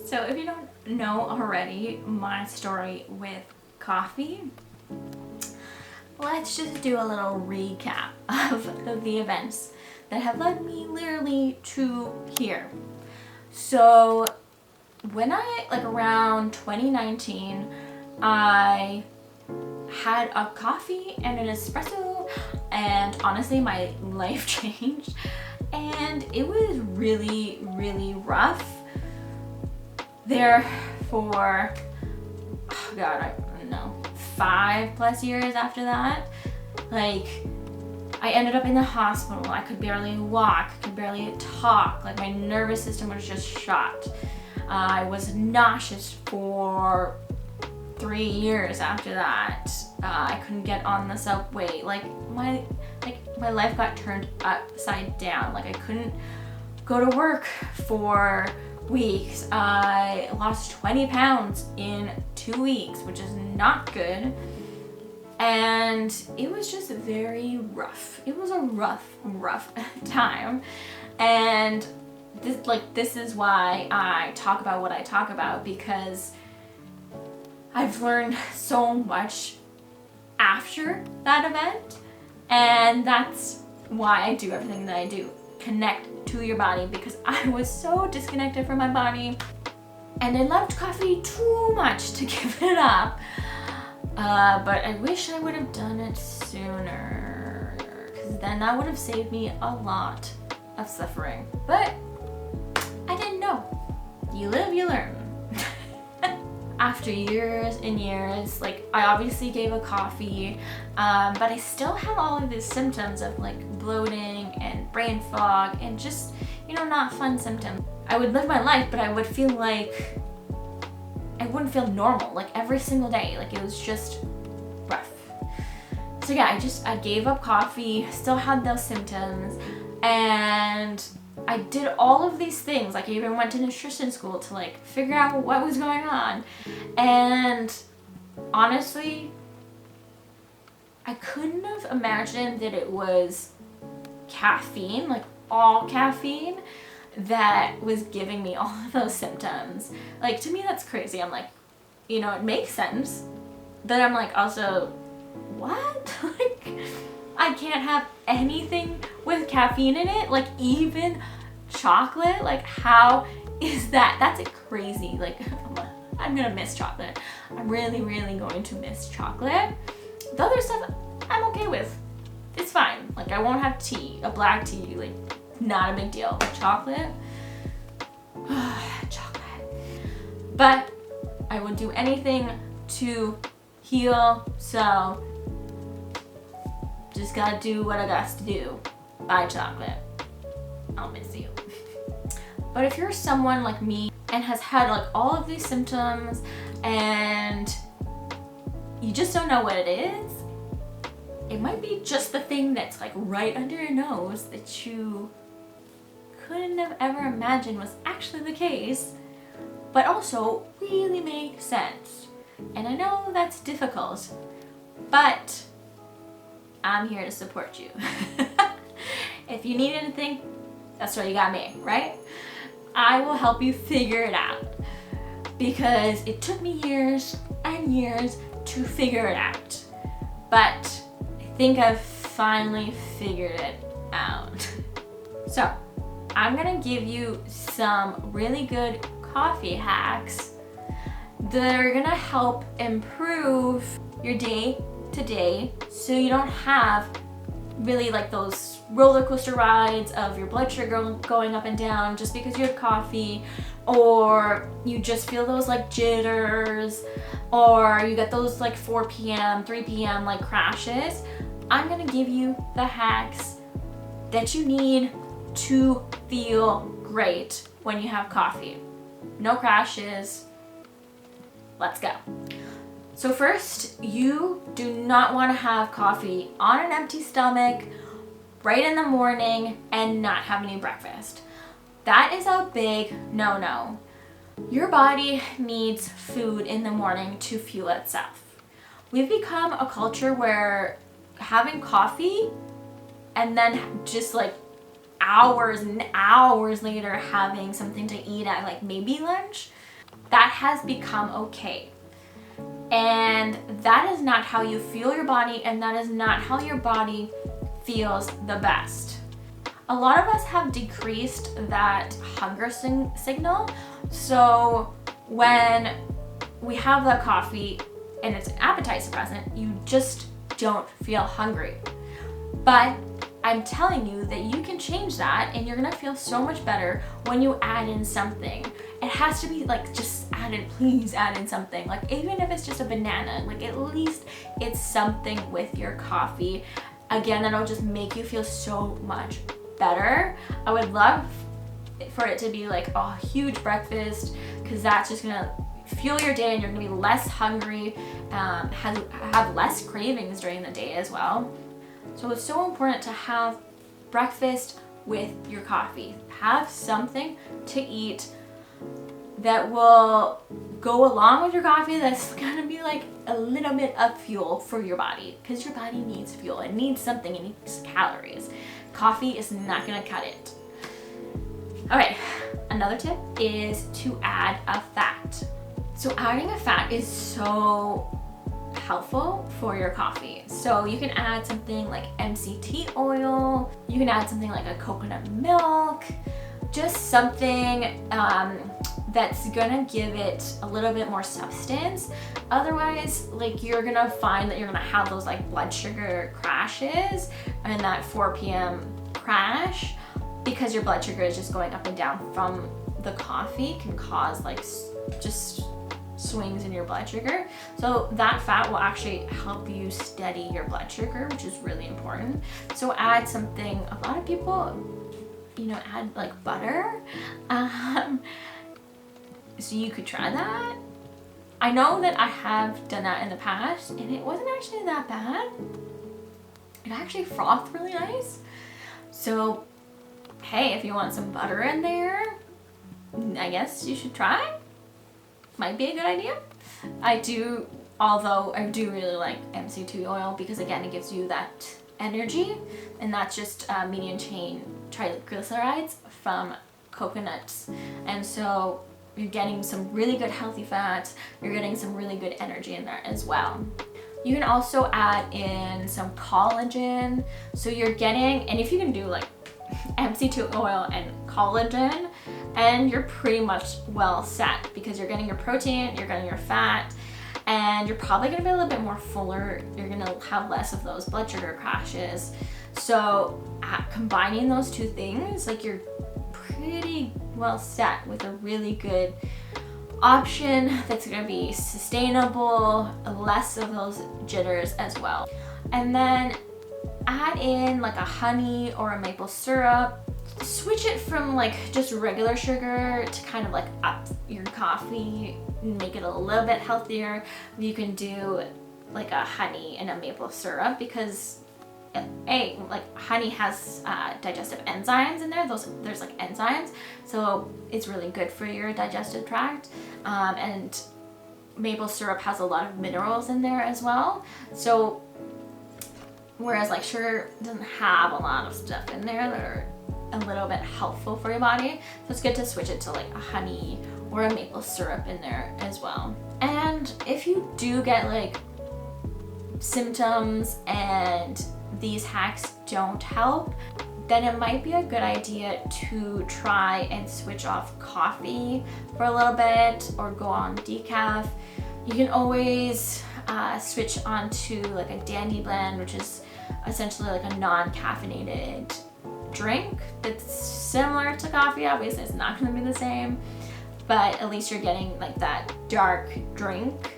So if you don't know already my story with coffee, let's just do a little recap of the events that have led me literally to here. So when around 2019, I had a coffee and an espresso, and honestly my life changed, and it was really, really rough there for, oh God, I don't know, 5+ years after that. Like, I ended up in the hospital. I could barely walk, could barely talk. Like, my nervous system was just shot. I was nauseous for 3 years after that. I couldn't get on the subway. Like my life got turned upside down. Like, I couldn't go to work for weeks. I lost 20 pounds in 2 weeks, which is not good. And it was just very rough. It was a rough time. And this is why I talk about what I talk about, because I've learned so much after that event, and that's why I do everything that I do. Connect to your body, because I was so disconnected from my body, and I loved coffee too much to give it up. But I wish I would have done it sooner, because then that would have saved me a lot of suffering. But I didn't know. You live, you learn. After years and years, like, I obviously gave up coffee, but I still had all of these symptoms of like bloating and brain fog and just, not fun symptoms. I would live my life, but I would feel like I wouldn't feel normal, like every single day. Like, it was just rough. So yeah, I gave up coffee, still had those symptoms, and I did all of these things. Like, I even went to nutrition school to like figure out what was going on. And honestly, I couldn't have imagined that it was caffeine, like all caffeine, that was giving me all of those symptoms. Like, to me, that's crazy. I'm like, it makes sense. But I'm like, also, what? Like, I can't have anything with caffeine in it, like even chocolate. Like, how is that? That's crazy. Like, I'm gonna miss chocolate. I'm really, really going to miss chocolate. The other stuff I'm okay with. It's fine. Like, I won't have tea, a black tea, like, not a big deal. But chocolate, chocolate. But I would do anything to heal, so just gotta do what I got to do. Buy chocolate. I'll miss you. But if you're someone like me and has had like all of these symptoms and you just don't know what it is, it might be just the thing that's like right under your nose that you couldn't have ever imagined was actually the case, but also really makes sense. And I know that's difficult, but I'm here to support you. If you need anything, that's why you got me, right? I will help you figure it out, because it took me years and years to figure it out. But I think I've finally figured it out. So I'm gonna give you some really good coffee hacks that are gonna help improve your day to day, so you don't have really like those roller coaster rides of your blood sugar going up and down just because you had coffee, or you just feel those like jitters, or you get those like 4 p.m., 3 p.m. like crashes. I'm gonna give you the hacks that you need to feel great when you have coffee. No crashes. Let's go. So first, you do not want to have coffee on an empty stomach right in the morning and not have any breakfast. That is a big no-no. Your body needs food in the morning to fuel itself. We've become a culture where having coffee and then just like hours and hours later having something to eat at like maybe lunch, that has become okay. And that is not how you fuel your body, and that is not how your body feels the best. A lot of us have decreased that hunger signal. So when we have the coffee and it's an appetite suppressant, you just don't feel hungry. But I'm telling you that you can change that, and you're gonna feel so much better when you add in something. It has to be like, just add in, please add in something. Like, even if it's just a banana, like at least it's something with your coffee. Again, that'll just make you feel so much better. I would love for it to be like a huge breakfast, because that's just gonna fuel your day, and you're gonna be less hungry, have less cravings during the day as well. So it's so important to have breakfast with your coffee. Have something to eat that will go along with your coffee, that's gonna be like a little bit of fuel for your body, because your body needs fuel. It needs something, it needs calories. Coffee is not gonna cut it. All right, another tip is to add a fat. So adding a fat is so helpful for your coffee. So you can add something like MCT oil, you can add something like a coconut milk, just something that's gonna give it a little bit more substance. Otherwise, like, you're gonna find that you're gonna have those like blood sugar crashes and that 4 p.m. crash, because your blood sugar is just going up and down from the coffee, can cause like just swings in your blood sugar. So that fat will actually help you steady your blood sugar, which is really important. So add something, a lot of people, add like butter. So you could try that. I know that I have done that in the past, and it wasn't actually that bad. It actually frothed really nice. So hey, if you want some butter in there, I guess you should try. Might be a good idea. Although I do really like MCT oil, because again, it gives you that energy, and that's just medium chain triglycerides from coconuts. And so you're getting some really good healthy fats, you're getting some really good energy in there as well. You can also add in some collagen. So you're getting, and if you can do like MCT oil and collagen, and you're pretty much well set, because you're getting your protein, you're getting your fat, and you're probably gonna be a little bit more fuller. You're gonna have less of those blood sugar crashes. So combining those two things, like, you're pretty well set with a really good option that's gonna be sustainable, less of those jitters as well. And then add in like a honey or a maple syrup. Switch it from like just regular sugar to kind of like up your coffee, make it a little bit healthier. You can do like a honey and a maple syrup, because like honey has digestive enzymes in there. There's like enzymes, so it's really good for your digestive tract. And maple syrup has a lot of minerals in there as well. So whereas like sugar doesn't have a lot of stuff in there that are a little bit helpful for your body, so it's good to switch it to like a honey or a maple syrup in there as well. And if you do get like symptoms and these hacks don't help, then it might be a good idea to try and switch off coffee for a little bit, or go on decaf. You can always switch on to like a dandy blend, which is essentially like a non-caffeinated drink that's similar to coffee. Obviously it's not going to be the same, but at least you're getting like that dark drink,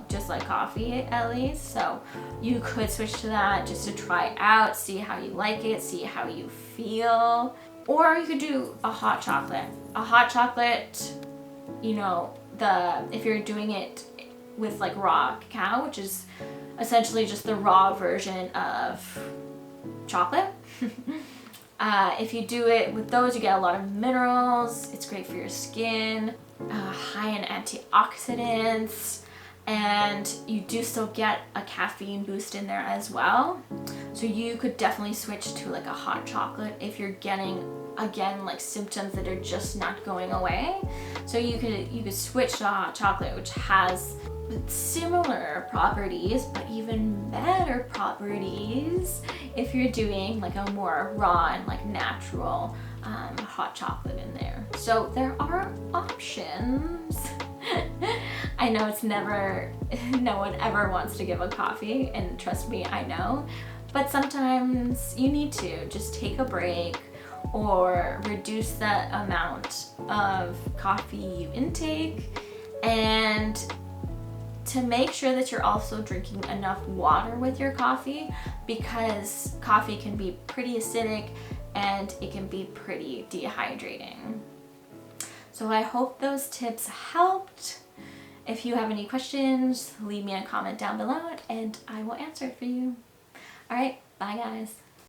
just like coffee at least. So you could switch to that just to try it out, see how you like it, see how you feel. Or you could do a hot chocolate. A hot chocolate, if you're doing it with like raw cacao, which is essentially just the raw version of chocolate. If you do it with those, you get a lot of minerals. It's great for your skin, high in antioxidants, and you do still get a caffeine boost in there as well. So you could definitely switch to like a hot chocolate if you're getting, again, like symptoms that are just not going away. So you could switch to hot chocolate, which has similar properties but even better properties if you're doing like a more raw and like natural hot chocolate in there. So there are options. I know it's never, no one ever wants to give up coffee, and trust me, I know, but sometimes you need to just take a break or reduce the amount of coffee you intake, and to make sure that you're also drinking enough water with your coffee, because coffee can be pretty acidic and it can be pretty dehydrating. So I hope those tips helped. If you have any questions, leave me a comment down below and I will answer it for you. All right, bye guys.